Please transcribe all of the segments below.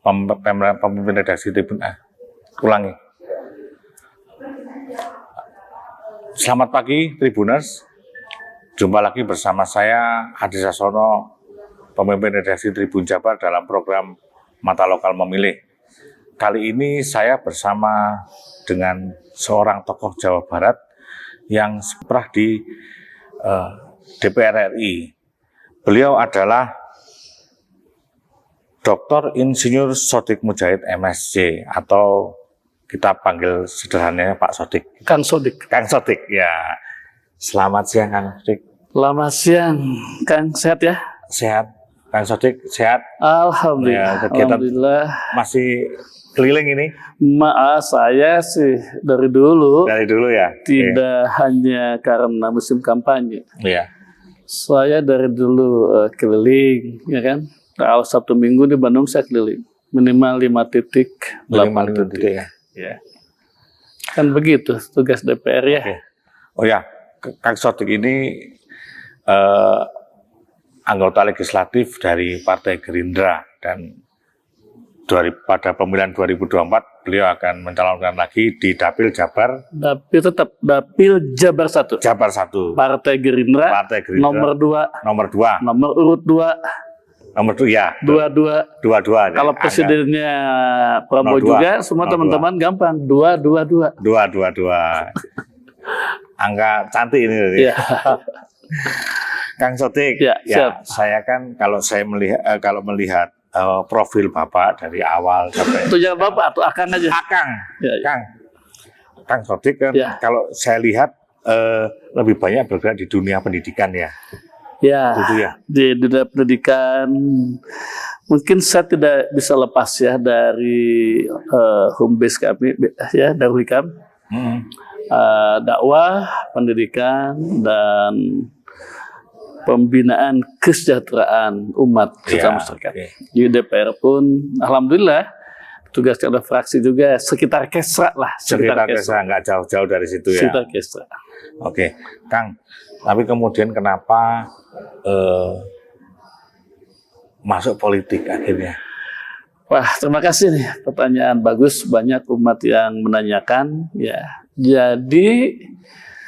pemimpin redaksi Tribun. Ulangi. Selamat pagi Tribuners. Jumpa lagi bersama saya Adi Sasono, pemimpin redaksi Tribun Jabar dalam program Mata Lokal Memilih. Kali ini saya bersama dengan seorang tokoh Jawa Barat yang pernah di DPR RI. Beliau adalah Dr. Insinyur Sodik Mujahid MSc, atau kita panggil sederhananya Pak Sodik. Kang Sodik. Kang Sodik, ya. Selamat siang Kang Sodik. Selamat siang, Kang. Sehat ya? Sehat. Kang Sodik sehat? Alhamdulillah. Ya, kegiatan Alhamdulillah. Masih keliling ini? Saya sih dari dulu. Dari dulu ya? Tidak hanya karena musim kampanye. Iya. Saya dari dulu keliling, ya kan? Kalau Sabtu Minggu di Bandung saya keliling. Minimal 5 titik, 8 titik. Ya. Ya. Kan begitu tugas DPR ya. Oke. Oh ya, Kang Sodik ini anggota legislatif dari Partai Gerindra, dan pada pemilihan 2024 beliau akan mencalonkan lagi di Dapil Jabar. Dapil Jabar 1. Jabar 1. Partai Gerindra. Nomor 2. Nomor 2. Nomor urut 2. Nomor 2 ya. 22. Kalau presidennya Prabowo juga, semua teman-teman gampang. 222. 222. Angka cantik ini. Ya. Kang Sodik, ya, saya kan kalau melihat profil Bapak dari awal sampai itu jangan Bapak atau Akang aja. Akang, ya. Kang Sodik kan kalau saya lihat lebih banyak bergerak di dunia pendidikan ya. Ya, gitu ya. Di dunia pendidikan mungkin saya tidak bisa lepas ya dari home base kami ya, Darul Hikam. Dakwah, pendidikan, dan pembinaan kesejahteraan umat serta masyarakat. Di DPR pun, alhamdulillah, tugas ada fraksi juga sekitar Kesra lah. Sekitar Kesra, nggak jauh-jauh dari situ ya. Sekitar Kesra. Oke, Kang. Tapi kemudian kenapa masuk politik akhirnya? Wah, terima kasih nih, pertanyaan bagus. Banyak umat yang menanyakan. Ya, jadi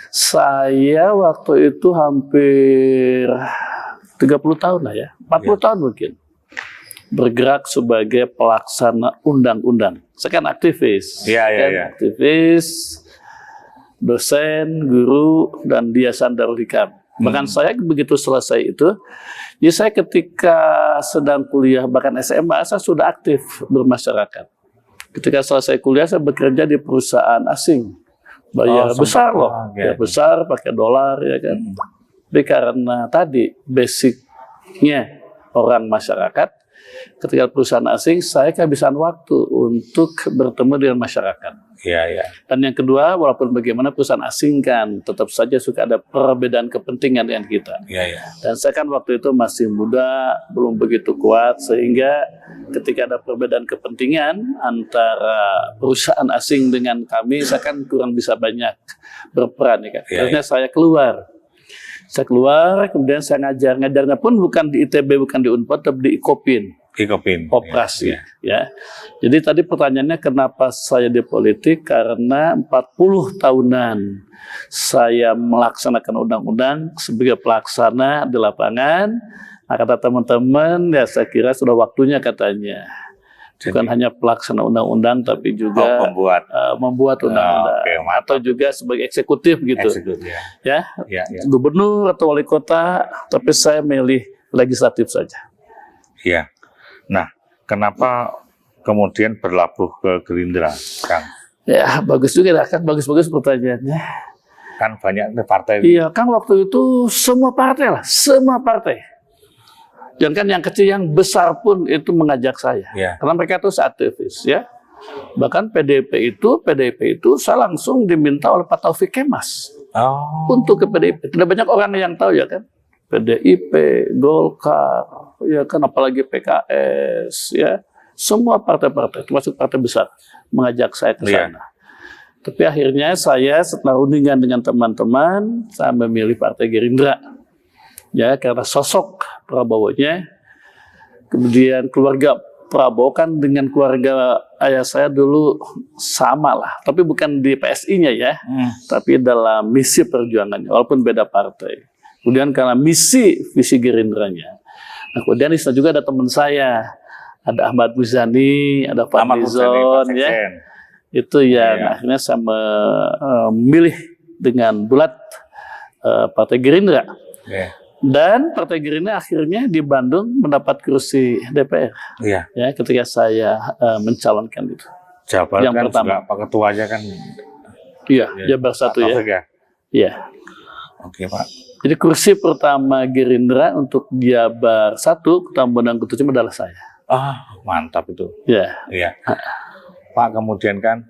saya waktu itu hampir 30 tahun lah ya, 40 tahun mungkin, bergerak sebagai pelaksana undang-undang. Saya kan aktivis, aktivis, dosen, guru, dan Yayasan Darul Hikam. Bahkan saya begitu selesai itu, ya saya ketika sedang kuliah, bahkan SMA, saya sudah aktif bermasyarakat. Ketika selesai kuliah, saya bekerja di perusahaan asing. Bayar besar loh, ya besar pakai dolar ya kan. Tapi karena tadi basicnya orang masyarakat, ketika perusahaan asing saya kehabisan waktu untuk bertemu dengan masyarakat. Iya. Dan yang kedua, walaupun bagaimana perusahaan asing kan tetap saja suka ada perbedaan kepentingan dengan kita. Iya. Dan saya kan waktu itu masih muda, belum begitu kuat, sehingga ketika ada perbedaan kepentingan antara perusahaan asing dengan kami, saya kan kurang bisa banyak berperan ya kan. Akhirnya saya keluar. Kemudian saya ngajarnya pun bukan di ITB, bukan di Unpad, tapi di Ikopin. Operasi ya. Jadi tadi pertanyaannya kenapa saya di politik, karena 40 tahunan saya melaksanakan undang-undang sebagai pelaksana di lapangan. Nah, kata teman-teman ya saya kira sudah waktunya katanya. Bukan hanya pelaksana undang-undang tapi juga membuat undang-undang atau juga sebagai eksekutif gitu. Ya. Gubernur atau wali kota, tapi saya milih legislatif saja. Iya. Nah, kenapa kemudian berlabuh ke Gerindra, Kang? Ya, bagus juga lah, Kang. Bagus-bagus pertanyaannya. Kan banyak partai. Iya, Kang, waktu itu semua partai lah, semua partai. Dan kan yang kecil, yang besar pun itu mengajak saya. Karena mereka itu aktivis, ya. Bahkan PDIP itu saya langsung diminta oleh Pak Taufik Kemas untuk ke PDIP. Tidak banyak orang yang tahu ya kan. PDIP, Golkar, ya kan, apalagi PKS, ya, semua partai-partai, termasuk partai besar, mengajak saya ke sana. Tapi akhirnya saya setelah rundingan dengan teman-teman, saya memilih Partai Gerindra, ya, karena sosok Prabowo-nya, kemudian keluarga Prabowo kan dengan keluarga ayah saya dulu sama lah, tapi bukan di PSI-nya ya, tapi dalam misi perjuangannya, walaupun beda partai. Kemudian karena misi visi Gerindranya. Nah, kemudian di sana juga ada teman saya, ada Ahmad Muzani, ada Pak Nizon, ya. Itu yang akhirnya saya memilih dengan bulat Partai Gerindra. Dan Partai Gerindra akhirnya di Bandung mendapat kursi DPR. Ya, ketika saya mencalonkan itu. Jabar yang kan pertama. Juga Pak Ketuanya kan. Iya, Jabar 1 ya. Iya. Oke Pak. Jadi kursi pertama Gerindra untuk Jabar 1, Ketua Bendang Ketujuh adalah saya. Mantap itu. Iya. Pak, kemudian kan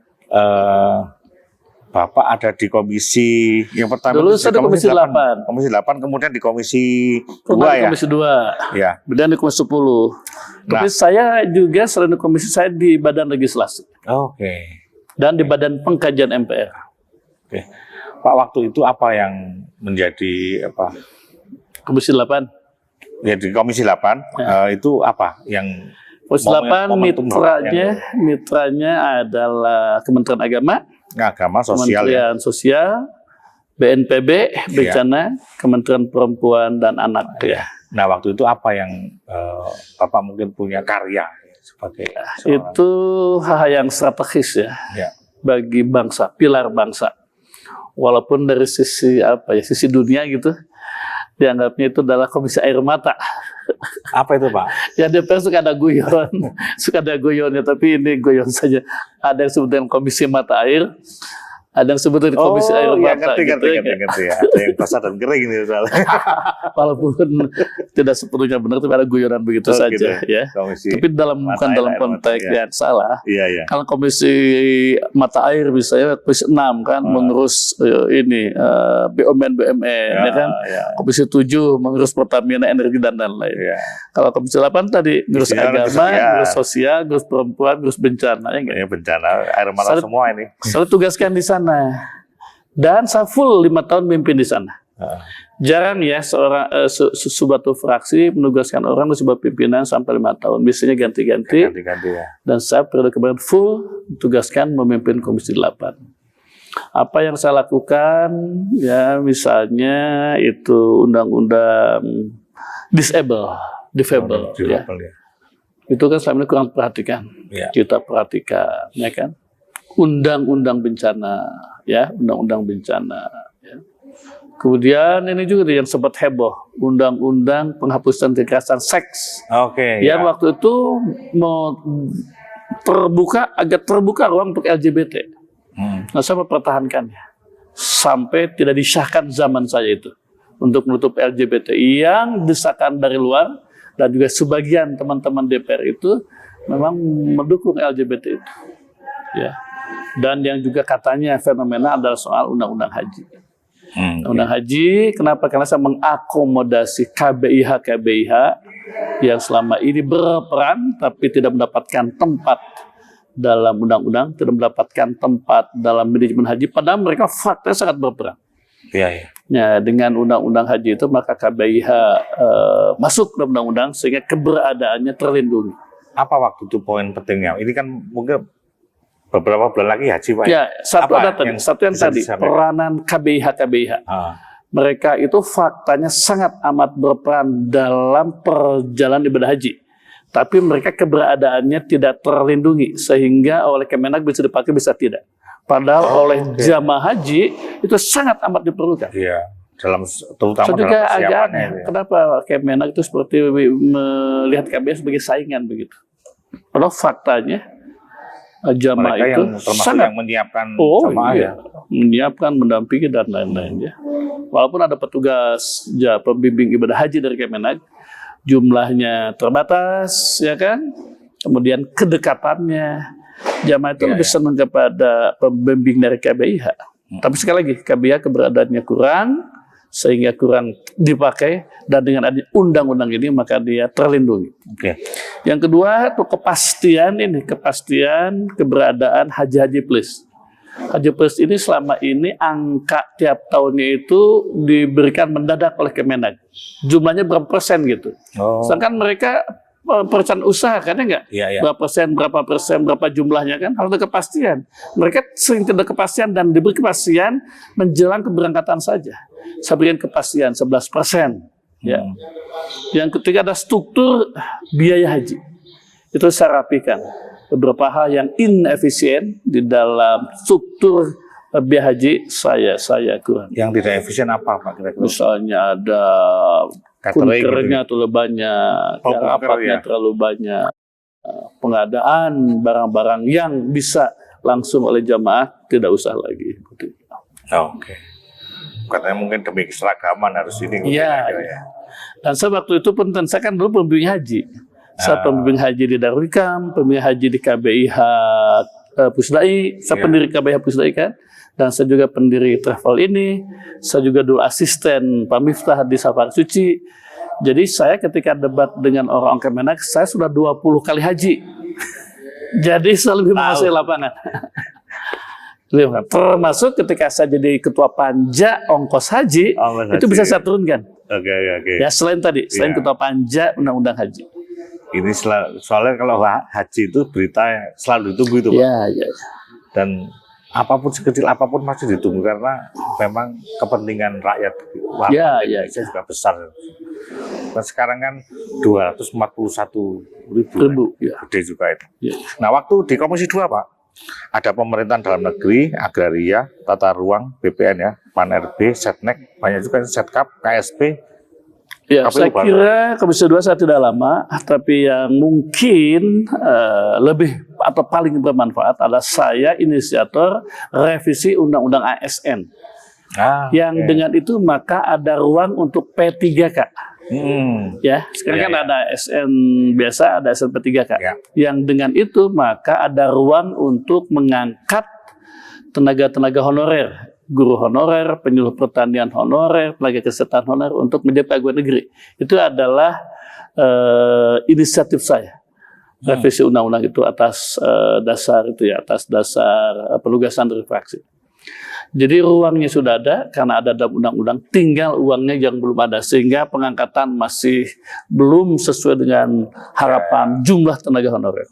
Bapak ada di komisi yang pertama. Dulu saya di komisi 8. Komisi 8, kemudian di komisi 2 ya? Komisi 2. Ya. Kemudian di komisi 10. Tapi saya juga selain di komisi, saya di Badan Legislasi. Dan di Badan Pengkajian MPR. Pak, waktu itu apa yang menjadi apa? Komisi 8. Ya, di komisi 8 itu apa yang Komisi 8 mitranya adalah Kementerian Agama, Sosial, Kementerian Sosial, BNPB, Bencana, Kementerian Perempuan dan Anak. Nah, waktu itu apa yang Bapak mungkin punya karya sebagai itu hal yang strategis bagi bangsa, pilar bangsa. Walaupun dari sisi sisi dunia gitu, dianggapnya itu adalah komisi air mata. Apa itu Pak? Ya DPR suka ada guyon, suka ada guyonnya, tapi ini guyon saja. Ada yang sebut dengan komisi mata air, ada yang sebut dengan komisi air mata. Ngerti ya. Ada yang basah dan kering gitu. Walaupun tidak sepenuhnya benar, tapi ada guyonan begitu saja gitu. Ya. Tapi bukan dalam konteks yang salah. Kalau komisi mata air misalnya komisi 6 kan mengurus ini BUMN ya kan. Komisi 7 mengurus Pertamina Energi dan lain-lain. Kalau komisi 8 tadi ngurus agama, ngurus sosial, ngurus perempuan, ngurus bencana. Bencana air mata semua ini. Saya tugaskan di sana. Dan saya full 5 tahun memimpin di sana. Jarang ya suatu fraksi menugaskan orang di sebuah pimpinan sampai 5 tahun. Biasanya ganti-ganti. Dan saya periode kemarin full tugaskan memimpin komisi 8. Apa yang saya lakukan, ya misalnya itu undang-undang difabel. Itu kan selama ini kurang perhatikan. Kita perhatikan, ya kan? Undang-undang bencana, undang-undang bencana. Kemudian ini juga yang sempat heboh, undang-undang penghapusan kekerasan seks. Yang waktu itu mau agak terbuka ruang untuk LGBT. Nah, saya mempertahankannya sampai tidak disahkan zaman saya itu untuk menutup LGBT yang desakan dari luar, dan juga sebagian teman-teman DPR itu memang mendukung LGBT itu. Dan yang juga katanya fenomena adalah soal undang-undang haji. Undang haji, kenapa? Karena saya mengakomodasi KBIH yang selama ini berperan tapi tidak mendapatkan tempat dalam undang-undang, tidak mendapatkan tempat dalam manajemen haji, padahal mereka faktanya sangat berperan. Ya, dengan undang-undang haji itu maka KBIH masuk dalam undang-undang sehingga keberadaannya terlindungi. Apa waktu itu poin pentingnya? Ini kan mungkin beberapa bulan lagi haji Pak. Satu yang tadi peranan KBIH. Mereka itu faktanya sangat amat berperan dalam perjalanan ibadah haji. Tapi mereka keberadaannya tidak terlindungi sehingga oleh Kemenak bisa dipakai, bisa tidak. Padahal oleh jamaah haji itu sangat amat diperlukan. Terutama dalam persiapannya. Kenapa Kemenak itu seperti melihat KBIH sebagai saingan begitu? Padahal faktanya jamaah itu sangat yang menyiapkan menyiapkan, mendampingi dan lain-lain ya. Walaupun ada petugas pembimbing ibadah haji dari Kemenak, jumlahnya terbatas, ya kan. Kemudian kedekatannya, jamaah itu lebih senang kepada pembimbing dari KBIH. Tapi sekali lagi KBIH keberadaannya kurang, sehingga kurang dipakai, dan dengan adanya undang-undang ini maka dia terlindungi. Yang kedua itu kepastian keberadaan haji plus. Haji plus ini selama ini angka tiap tahunnya itu diberikan mendadak oleh Kemenak. Jumlahnya berapa persen gitu. Sedangkan mereka perusahaan usaha kan ya nggak? Iya. Berapa persen, berapa jumlahnya kan harus ada kepastian. Mereka sering tidak kepastian dan diberi kepastian menjelang keberangkatan saja. Saya berikan kepastian 11%. Ya. Yang ketiga ada struktur biaya haji. Itu saya rapikan. Beberapa hal yang inefisien di dalam struktur biaya haji saya kurang. Yang tidak efisien apa Pak kira-kira? Misalnya ada kunkernya terlalu banyak, rapatnya terlalu banyak, pengadaan barang-barang yang bisa langsung oleh jamaah tidak usah lagi. Oke. Katanya mungkin demi keseragaman harus ini. Iya. Dan saya waktu itu pun saya kan dulu pembimbing haji. Saya pembimbing haji di Darul Hikam, pembimbing haji di KBIH Pusdai, saya pendiri KBIH Pusdai kan, dan saya juga pendiri travel ini, saya juga dulu asisten Pak Miftah di Safari Suci. Jadi saya ketika debat dengan orang Kemenak, saya sudah 20 kali haji. Jadi saya lebih menguasai lapangan. Termasuk ketika saya jadi ketua panja ongkos haji, itu bisa saya turunkan. Oke. Ya selain tadi, selain ketua panja undang-undang haji. Ini soalnya kalau haji itu berita selalu ditunggu itu Pak. Iya. Dan apapun sekecil apapun masih ditunggu karena memang kepentingan rakyat Indonesia juga besar. Dan sekarang kan 241.000 ya. Gede juga itu. Ya. Nah waktu di Komisi 2 Pak, ada pemerintahan dalam negeri, agraria, tata ruang, BPN ya, PAN-RB, Setnek, banyak juga Setkap, KSP. Ya, saya kira Komisi 2 saya tidak lama, tapi yang mungkin lebih atau paling bermanfaat adalah saya inisiator revisi Undang-Undang ASN. Yang dengan itu maka ada ruang untuk P3K. Ya, sekarang kan ada ASN biasa, ada ASN P3K. Yang dengan itu maka ada ruang untuk mengangkat tenaga-tenaga honorer, guru honorer, penyuluh pertanian honorer, tenaga kesehatan honorer untuk menjadi pegawai negeri. Itu adalah inisiatif saya. Revisi undang-undang itu atas dasar penugasan dari fraksi. Jadi ruangnya sudah ada karena ada dalam undang-undang, tinggal uangnya yang belum ada sehingga pengangkatan masih belum sesuai dengan harapan jumlah tenaga honorer.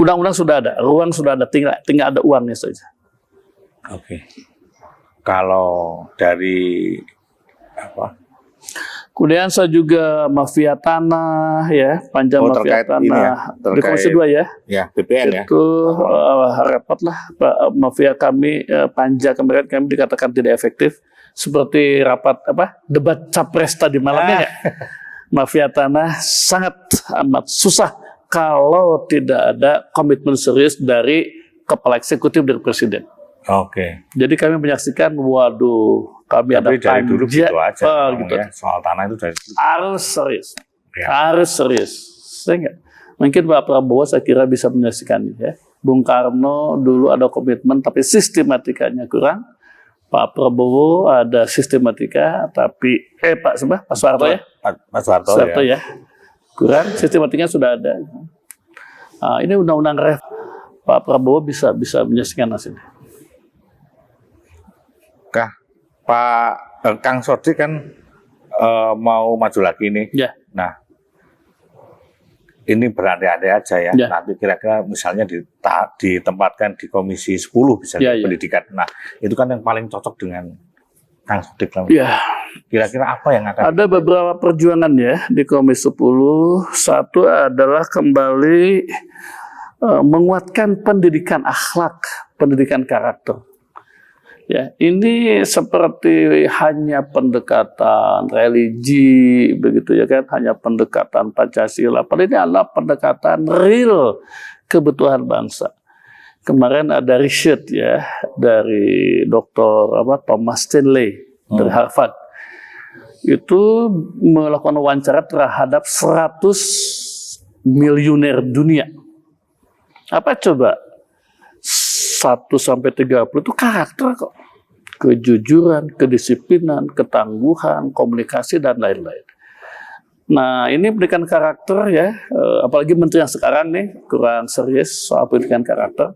Undang-undang sudah ada, ruang sudah ada, tinggal ada uangnya saja. Oke. Kalau dari apa? Kemudian saya juga mafia tanah ya, panja mafia tanah di Komisi 2 ya. Ya, BPN itu repot lah mafia kami, panja kemarin kami dikatakan tidak efektif seperti rapat debat capres tadi malamnya ya. Mafia tanah sangat amat susah kalau tidak ada komitmen serius dari kepala eksekutif dari presiden. Oke. Jadi kami menyaksikan, waduh, kami ada dari dulu gitu aja. Gitu. Ya, soal tanah itu dari dulu. Harus serius. Harus serius. Saya enggak. Mungkin Pak Prabowo saya kira bisa menyaksikan ini ya. Bung Karno dulu ada komitmen tapi sistematikanya kurang. Pak Prabowo ada sistematika tapi Pak Soeharto ya. Pak Soeharto ya. Kurang, sistematikanya sudah ada. Nah, ini undang-undang ref. Pak Prabowo bisa menyaksikan hasilnya. Pak Kang Sodik kan mau maju lagi nih. Ya. Nah, ini berandai-andai aja ya. Nanti kira-kira misalnya ditempatkan di Komisi 10 bisa pendidikan. Nah, itu kan yang paling cocok dengan Kang Sodik. Ya. Kira-kira apa yang akan ada beberapa perjuangan ya di Komisi 10. Satu adalah kembali menguatkan pendidikan akhlak, pendidikan karakter. Ya, ini seperti hanya pendekatan religi begitu ya kan, hanya pendekatan Pancasila. Padahal ini adalah pendekatan real kebutuhan bangsa. Kemarin ada riset ya dari Dr. Thomas Stanley dari Harvard. Itu melakukan wawancara terhadap 100 miliuner dunia. Apa coba? 1-30 itu karakter kok. Kejujuran, kedisiplinan, ketangguhan, komunikasi, dan lain-lain. Nah, ini pendidikan karakter ya, apalagi menteri yang sekarang nih, kurang serius soal pendidikan karakter.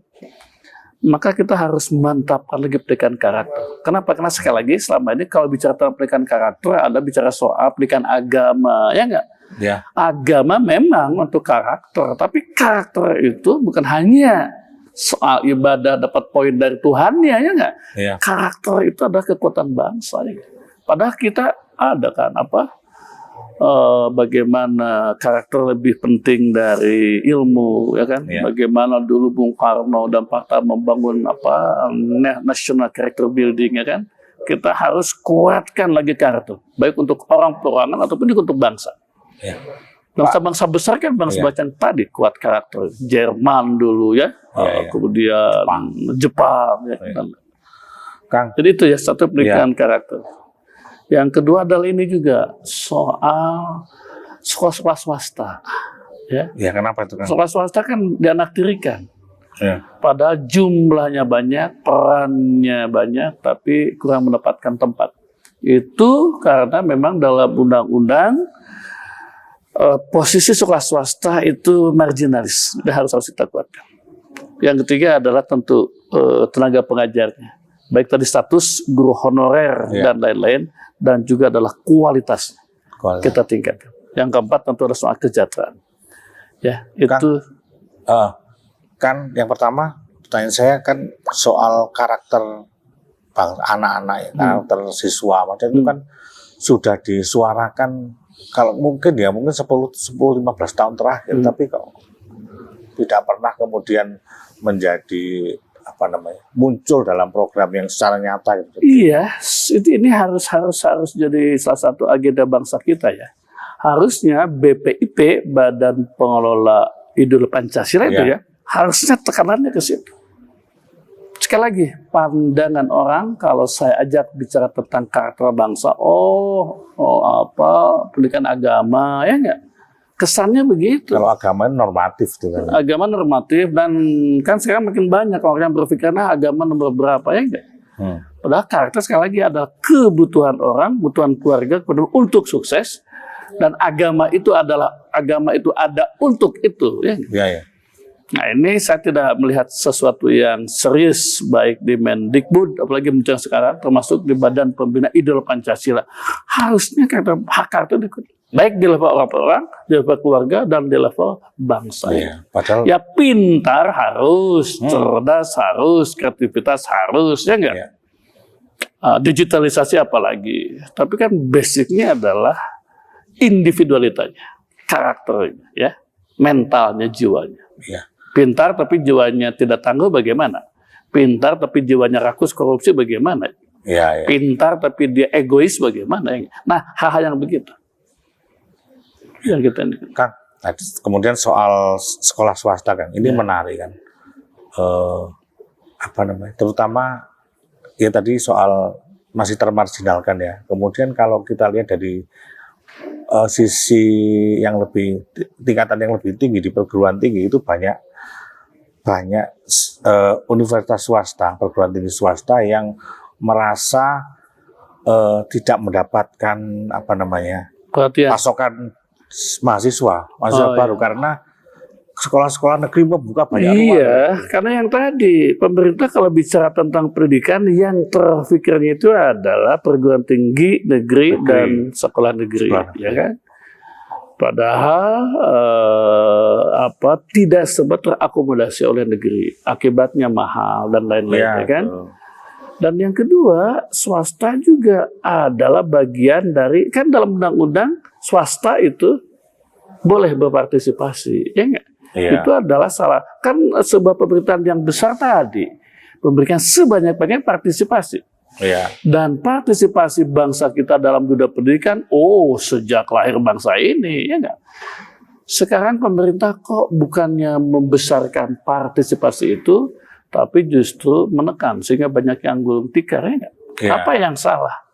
Maka kita harus mantapkan lagi pendidikan karakter. Kenapa? Karena sekali lagi selama ini kalau bicara tentang pendidikan karakter, ada bicara soal pendidikan agama, ya enggak? Ya. Agama memang untuk karakter, tapi karakter itu bukan hanya soal ibadah dapat poin dari Tuhannya, ya nggak? Ya. Karakter itu adalah kekuatan bangsa. Ya. Padahal kita ada kan bagaimana karakter lebih penting dari ilmu, ya kan? Ya. Bagaimana dulu Bung Karno dan Pak Hatta membangun national character building, ya kan? Kita harus kuatkan lagi karakter, baik untuk orang perorangan ataupun juga untuk bangsa. Ya. Bangsa-bangsa besar kan bangsa bacaan tadi kuat karakter. Jerman dulu ya, kemudian Jepang ya. Kang. Jadi itu ya satu pernikahan karakter. Yang kedua adalah ini juga soal sekolah-sekolah swasta. Ya. Ya, kenapa itu kan? Sekolah swasta kan dianaktirikan. Ya. Padahal jumlahnya banyak, perannya banyak, tapi kurang mendapatkan tempat. Itu karena memang dalam undang-undang posisi sekolah swasta itu marginalis, harus kita kuatkan. Yang ketiga adalah tentu tenaga pengajarnya, baik tadi status guru honorer dan lain-lain, dan juga adalah kualitas kita tingkatkan. Yang keempat tentu adalah soal kesejahteraan. Ya, itu kan yang pertama pertanyaan saya kan soal karakter anak-anak ya, karakter siswa macam itu kan sudah disuarakan kalau mungkin 10-15 tahun terakhir, tapi kok tidak pernah kemudian menjadi muncul dalam program yang secara nyata gitu. Iya, ini harus jadi salah satu agenda bangsa kita ya. Harusnya BPIP, Badan Pengelola Idul Pancasila itu ya, harusnya tekanannya ke situ. Sekali lagi, pandangan orang kalau saya ajak bicara tentang karakter bangsa, pendidikan agama, ya enggak? Kesannya begitu. Kalau agama normatif tuh kan. Agama normatif, dan kan sekarang makin banyak orang yang berpikir, agama nomor berapa, ya enggak? Padahal karakter sekali lagi adalah kebutuhan orang, kebutuhan keluarga untuk sukses, dan agama itu ada untuk itu, ya enggak? Ya. Nah, ini saya tidak melihat sesuatu yang serius baik di Mendikbud, apalagi muncul sekarang, termasuk di Badan Pembina Idul Pancasila. Harusnya hak karakter baik di level orang-orang, di level keluarga, dan di level bangsa. Ya pintar harus, cerdas harus, kreativitas harus, ya enggak? Digitalisasi apalagi. Tapi kan basicnya adalah individualitanya, karakternya, ya, mentalnya, jiwanya. Pintar tapi jiwanya tidak tangguh bagaimana? Pintar tapi jiwanya rakus korupsi bagaimana? Pintar tapi dia egois bagaimana? Nah, hal-hal yang begitu yang kita ini. Kang, kemudian soal sekolah swasta kan, ini menarik kan. Terutama ya tadi soal masih termarginalkan ya. Kemudian kalau kita lihat dari sisi yang tingkatan yang lebih tinggi di perguruan tinggi itu banyak universitas swasta, perguruan tinggi swasta yang merasa tidak mendapatkan pasokan mahasiswa baru karena sekolah-sekolah negeri membuka banyak ruang. Iya, karena yang tadi pemerintah kalau bicara tentang pendidikan yang terfikirnya itu adalah perguruan tinggi negeri dan sekolah negeri, ya kan? Padahal tidak sempat terakomodasi oleh negeri, akibatnya mahal dan lain-lain, ya kan? Dan yang kedua, swasta juga adalah bagian dari, kan dalam undang-undang swasta itu boleh berpartisipasi, ya enggak? Itu adalah salah, kan sebuah pemerintahan yang besar tadi memberikan sebanyak-banyak partisipasi. Dan partisipasi bangsa kita dalam dunia pendidikan, sejak lahir bangsa ini, ya enggak? Sekarang pemerintah kok bukannya membesarkan partisipasi itu, tapi justru menekan sehingga banyak yang gulung tikar, ya enggak? Apa yang salah?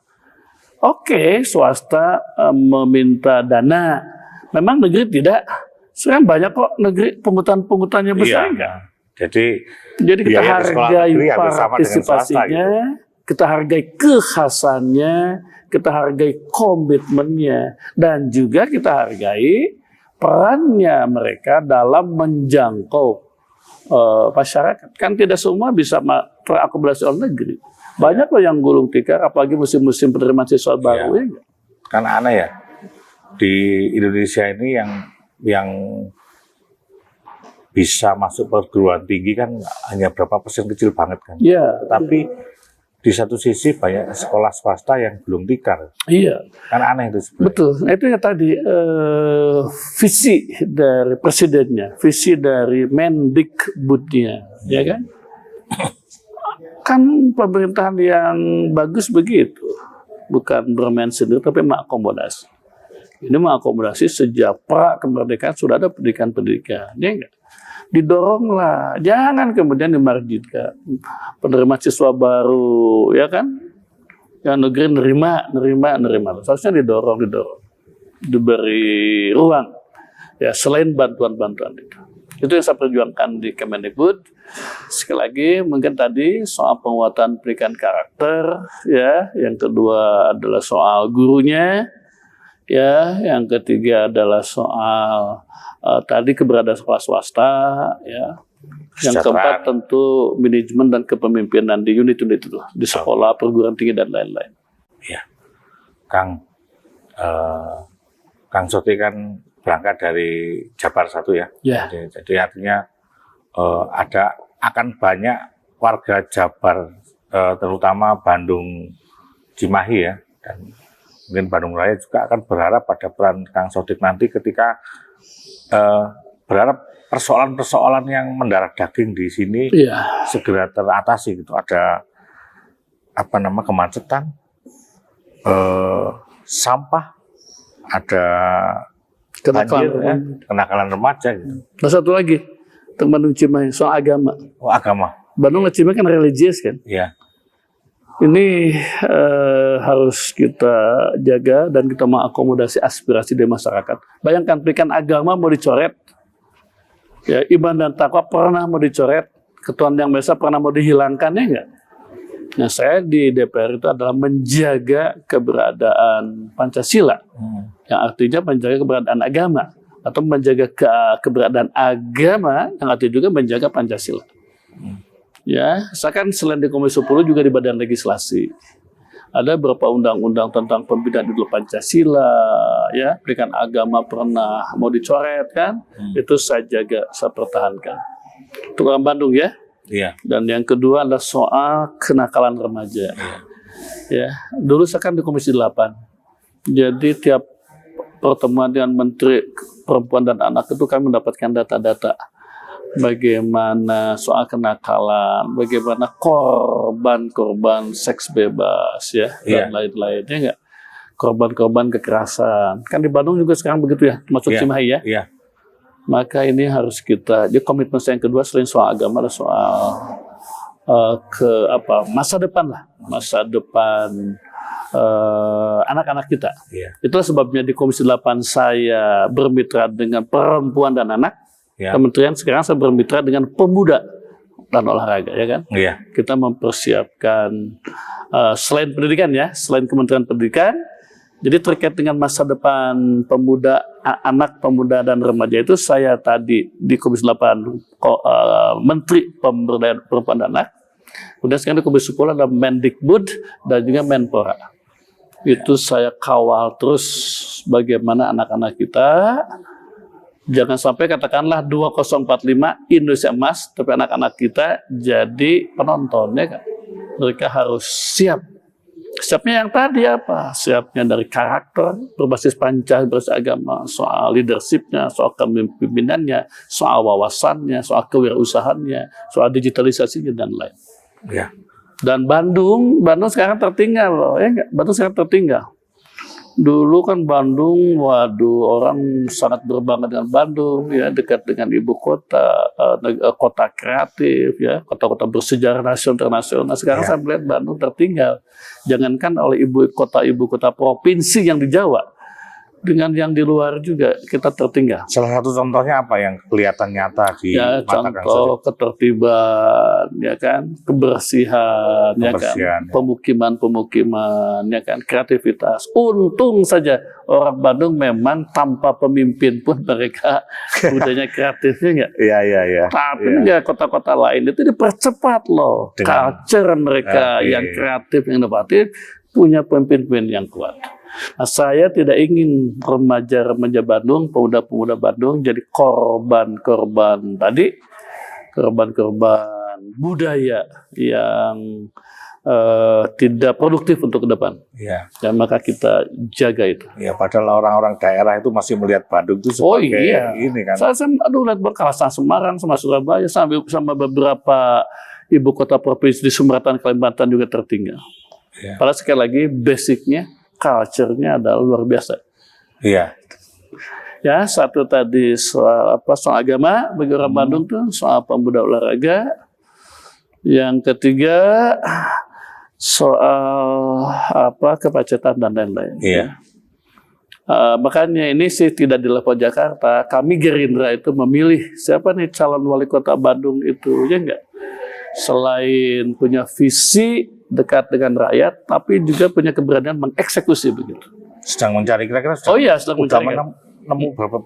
Oke, swasta meminta dana, memang negeri tidak. Sekarang banyak kok negeri pungutan-pungutannya besar, enggak? Jadi kita hargai partisipasinya, kita hargai kekhasannya, kita hargai komitmennya, dan juga kita hargai perannya mereka dalam menjangkau masyarakat. Kan tidak semua bisa terakomodasi oleh negeri. Banyak loh yang gulung tikar, apalagi musim-musim penerimaan siswa baru. Kan aneh ya. di Indonesia ini yang bisa masuk perguruan tinggi kan hanya berapa persen, kecil banget kan. Iya. Tetapi di satu sisi banyak sekolah swasta yang belum tikar. Iya. Kan aneh itu sebenarnya. Betul. Nah, itu yang tadi visi dari presidennya, visi dari Mendikbudnya, ya kan? Kan pemerintahan yang bagus begitu, bukan bermain sendiri tapi mengakomodasi. Ini mengakomodasi sejak pra kemerdekaan sudah ada pendidikan, ya enggak? Didoronglah, jangan kemudian dimarginkan. Penerima siswa baru, ya kan? Yang negeri nerima. Seharusnya didorong, diberi ruang. Ya, selain bantuan-bantuan itu. Itu yang saya perjuangkan di Kemendikbud. Sekali lagi, mungkin tadi soal penguatan pendidikan karakter, ya. Yang kedua adalah soal gurunya, ya. Yang ketiga adalah soal tadi keberadaan sekolah swasta, ya. Yang keempat tentu manajemen dan kepemimpinan di unit-unit itu, di sekolah, perguruan tinggi dan lain-lain. Ya, Kang Soti kan berangkat dari Jabar 1 ya. Ya. Jadi artinya akan banyak warga Jabar, terutama Bandung Cimahi ya, dan mungkin Bandung Raya juga akan berharap pada peran Kang Sodik nanti ketika berharap persoalan-persoalan yang mendarah daging di sini segera teratasi gitu. Ada kemacetan, sampah, ada kenakalan remaja gitu. Nah, satu lagi tentang Bandung Cimahi soal agama. Oh, agama. Bandung Cimahi kan religius kan. Iya. Ini harus kita jaga dan kita mengakomodasi aspirasi dari masyarakat. Bayangkan pendidikan agama mau dicoret, ya, iman dan takwa pernah mau dicoret, ketuhanan yang Maha Esa pernah mau dihilangkan, ya enggak? Nah, saya di DPR itu adalah menjaga keberadaan Pancasila, yang artinya menjaga keberadaan agama, atau menjaga keberadaan agama yang artinya juga menjaga Pancasila. Ya, saya kan selain di Komisi 10 juga di Badan Legislasi. Ada beberapa undang-undang tentang pembinaan ideologi Pancasila, ya, pendidikan agama pernah mau dicoret kan, itu saya jaga, saya pertahankan. Itu orang Bandung ya. Iya. Dan yang kedua adalah soal kenakalan remaja. Ya, dulu saya kan di Komisi 8. Jadi tiap pertemuan dengan Menteri Perempuan dan Anak itu kami mendapatkan data-data. Bagaimana soal kenakalan, bagaimana korban seks bebas, ya, dan lain-lain, ya enggak? Korban-korban kekerasan. Kan di Bandung juga sekarang begitu ya, termasuk Cimahi ya. Iya. Maka ini harus kita, jadi komitmen saya yang kedua selain soal agama adalah soal masa depan lah, masa depan anak-anak kita. Itulah sebabnya di Komisi 8 saya bermitra dengan perempuan dan anak. Kementerian sekarang saya bermitra dengan pemuda dan olahraga, ya kan? Kita mempersiapkan selain pendidikan ya, selain Kementerian Pendidikan, jadi terkait dengan masa depan pemuda, anak, pemuda dan remaja itu saya tadi di Komisi 8 Menteri Pemberdayaan Perempuan dan Anak, kemudian sekarang di Komisi 10 ada Mendikbud dan juga Menpora. Itu saya kawal terus bagaimana anak-anak kita. Jangan sampai katakanlah 2045 Indonesia emas, tapi anak-anak kita jadi penonton, ya kan? Mereka harus siap. Siapnya yang tadi apa? Siapnya dari karakter, berbasis Pancasila, berbasis agama, soal leadershipnya, soal kepemimpinannya, soal wawasannya, soal kewirausahaannya, soal digitalisasinya, dan lain. Dan Bandung sekarang tertinggal loh, ya enggak? Bandung sekarang tertinggal. Dulu kan Bandung, waduh, orang sangat berbangga dengan Bandung, ya, dekat dengan ibu kota, kota kreatif, ya, kota-kota bersejarah nasional internasional. Sekarang saya melihat Bandung tertinggal. Jangankan oleh ibu kota provinsi yang di Jawa, dengan yang di luar juga kita tertinggal. Salah satu contohnya apa yang kelihatan nyata di mata Kang Sodik? Contoh ketertiban, ya kan, kebersihan, ya kan, pemukiman, ya kan, kreativitas. Untung saja orang Bandung memang tanpa pemimpin pun mereka budayanya kreatifnya enggak. Iya. Tapi enggak, kota-kota lain itu dipercepat loh. Culture mereka yang kreatif, yang inovatif, punya pemimpin yang kuat. Nah, saya tidak ingin remaja-remaja Bandung, pemuda-pemuda Bandung jadi korban-korban tadi, korban-korban budaya yang tidak produktif untuk ke depan. Iya. Dan maka kita jaga itu. Ya, padahal orang-orang daerah itu masih melihat Bandung itu sebagai ini kan. Saya lihat berkalasan Semarang sama Surabaya sama beberapa ibu kota provinsi di Sumatera dan Kalimantan juga tertinggal. Ya. Padahal sekali lagi basicnya, culture-nya adalah luar biasa. Iya. Ya, satu tadi soal agama bagi orang Bandung tuh, soal pemuda olahraga. Yang ketiga soal kemacetan dan lain-lain. Iya. Makanya ini sih tidak di level Jakarta. Kami Gerindra itu memilih siapa nih calon wali kota Bandung itu, ya enggak? Selain punya visi dekat dengan rakyat, tapi juga punya keberanian mengeksekusi begitu. Sedang mencari kira-kira. Sedang mencari. Nemu berapa?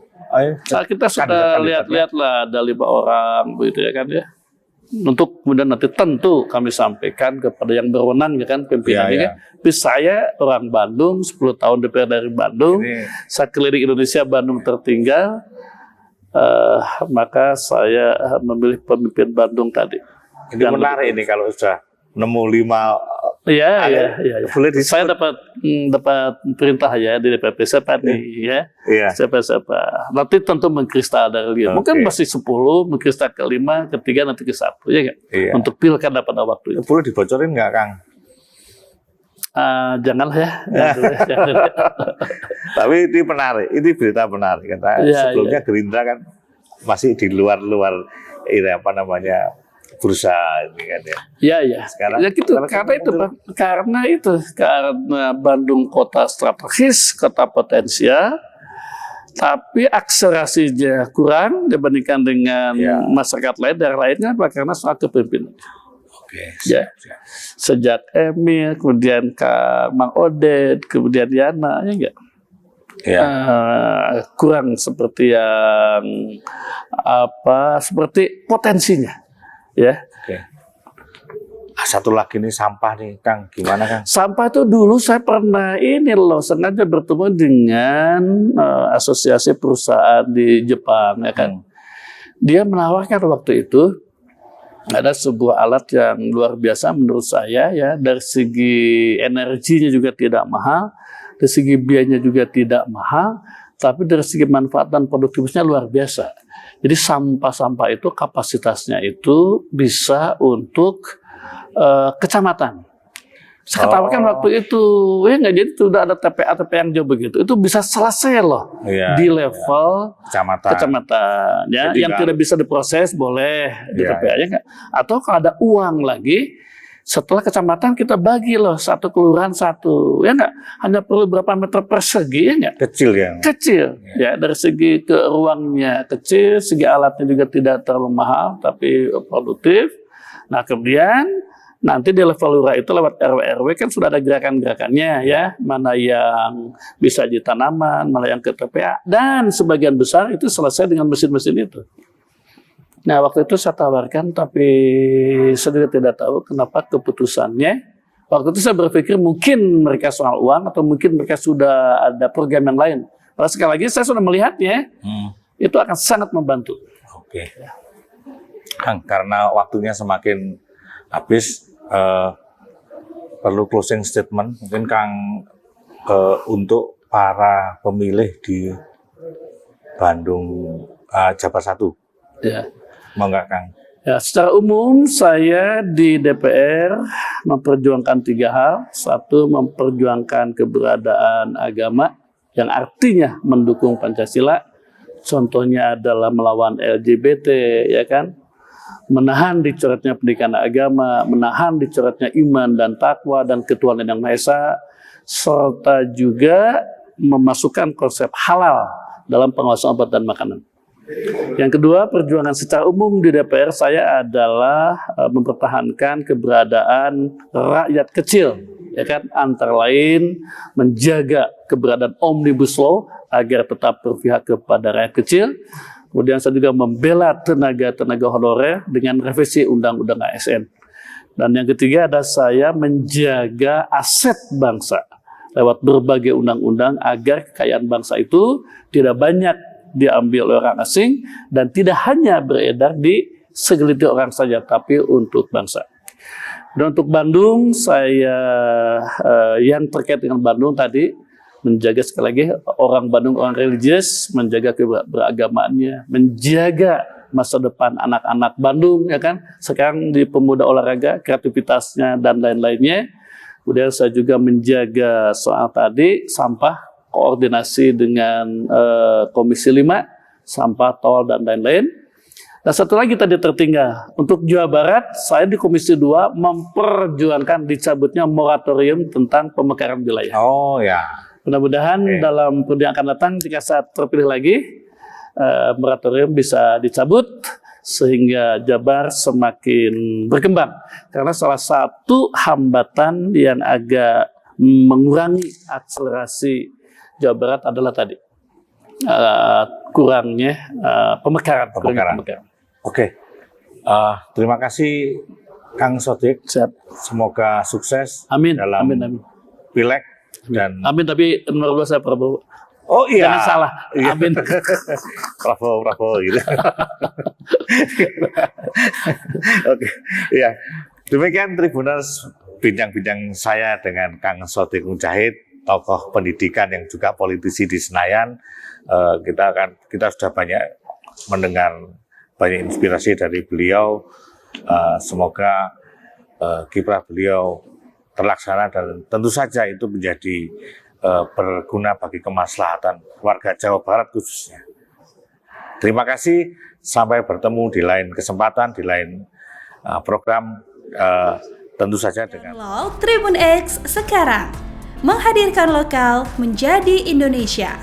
Kita sudah lihat-lihat lah ada 5 orang begitu ya kan ya. Untuk kemudian nanti tentu kami sampaikan kepada yang berwenang ya kan pimpinannya. Ya. Tapi saya orang Bandung, 10 tahun DPR dari Bandung, saya keliling Indonesia, Bandung tertinggal, maka saya memilih pemimpin Bandung tadi. Ini menarik ini kalau sudah nemu 5. Iya. Boleh saya dapat perintah ya di DPP siapa nih ya. Iya. Siapa. Nanti tentu mengkristal dari dia. Mungkin masih 10, mengkristal ke 5, ke 3, nanti ke 1 ya kan. Iya. Untuk pilkada pada waktu itu. Boleh dibocorin nggak, Kang? Janganlah ya. Jangan. Tapi ini menarik, ini berita menarik. Karena sebelumnya Gerindra kan masih di luar ini bursa ini kan ya. Iya. Sekarang ya gitu. Karena Bandung kota strategis, kota potensial, tapi akselerasinya kurang dibandingkan dengan masyarakat lain, daerah lainnya, karena soal kepemimpinan. Oke. Siap. Sejak Emil, kemudian Mang Oded, kemudian Yana, ya enggak? Ya. Kurang seperti yang seperti potensinya. Ya. Oke. Satu lagi nih sampah nih, Kang. Gimana, Kang? Sampah itu dulu saya pernah sengaja bertemu dengan asosiasi perusahaan di Jepang, ya kan. Dia menawarkan waktu itu ada sebuah alat yang luar biasa menurut saya ya, dari segi energinya juga tidak mahal, dari segi biayanya juga tidak mahal, tapi dari segi manfaat dan produktivitasnya luar biasa. Jadi sampah-sampah itu kapasitasnya itu bisa untuk kecamatan. Saya katakan waktu itu, ya nggak, jadi sudah ada TPA yang jauh begitu, itu bisa selesai loh di level kecamatan. Ya, jadi yang tidak bisa diproses boleh di TPA-nya, atau kalau ada uang lagi. Setelah kecamatan kita bagi loh, satu kelurahan satu, ya nggak? Hanya perlu berapa meter persegi, ya nggak? Kecil ya? Kecil, ya dari segi ke ruangnya kecil, segi alatnya juga tidak terlalu mahal, tapi produktif. Nah kemudian nanti di level lurah itu lewat RW kan sudah ada gerakan-gerakannya ya, mana yang bisa di tanaman, mana yang ke TPA, dan sebagian besar itu selesai dengan mesin-mesin itu. Nah waktu itu saya tawarkan, tapi saya juga tidak tahu kenapa keputusannya. Waktu itu saya berpikir mungkin mereka soal uang atau mungkin mereka sudah ada program yang lain. Kalau sekali lagi saya sudah melihatnya, itu akan sangat membantu. Oke. Kang, karena waktunya semakin habis, perlu closing statement. Mungkin Kang untuk para pemilih di Bandung Jabar 1. Ya. Mau nggak, Kang? Ya, secara umum saya di DPR memperjuangkan 3 hal. 1, memperjuangkan keberadaan agama yang artinya mendukung Pancasila. Contohnya adalah melawan LGBT, ya kan? Menahan dicoretnya pendidikan agama, menahan dicoretnya iman dan takwa dan ketuhanan yang Maha Esa, serta juga memasukkan konsep halal dalam pengawasan obat dan makanan. Yang kedua, perjuangan secara umum di DPR saya adalah mempertahankan keberadaan rakyat kecil, ya kan, antara lain menjaga keberadaan Omnibus Law agar tetap berpihak kepada rakyat kecil. Kemudian saya juga membela tenaga honorer dengan revisi Undang-Undang ASN. Dan yang ketiga adalah saya menjaga aset bangsa. lewat berbagai undang-undang agar kekayaan bangsa itu tidak banyak diambil oleh orang asing dan tidak hanya beredar di segelintir orang saja, tapi untuk bangsa. Dan untuk Bandung, saya yang terkait dengan Bandung tadi, menjaga sekali lagi orang Bandung, orang religius, menjaga keberagamaannya, menjaga masa depan anak-anak Bandung, ya kan? Sekarang di pemuda olahraga, kreativitasnya dan lain-lainnya. Kemudian saya juga menjaga soal tadi sampah, koordinasi dengan Komisi 5, sampah tol dan lain-lain. Dan satu lagi tadi tertinggal, untuk Jawa Barat, saya di Komisi 2 memperjuangkan dicabutnya moratorium tentang pemekaran wilayah. Oh ya. Mudah-mudahan dalam periode yang akan datang, jika saya terpilih lagi, moratorium bisa dicabut sehingga Jabar semakin berkembang. Karena salah satu hambatan yang agak mengurangi akselerasi Jawa Barat adalah tadi kurangnya pemekaran. Oke. Terima kasih Kang Sodik. Semoga sukses dalam Pileg dan amin, tapi nomor 2 saya Prabowo. Oh iya. Jangan salah. Amin. Prabowo gitu. Oke. Ya. Demikian Tribuners bincang-bincang saya dengan Kang Sodik Mujahid, tokoh pendidikan yang juga politisi di Senayan. Kita sudah banyak mendengar banyak inspirasi dari beliau. Semoga kiprah beliau terlaksana dan tentu saja itu menjadi berguna bagi kemaslahatan warga Jawa Barat khususnya. Terima kasih, sampai bertemu di lain kesempatan, di lain program, tentu saja dengan Tribun X sekarang menghadirkan lokal menjadi Indonesia.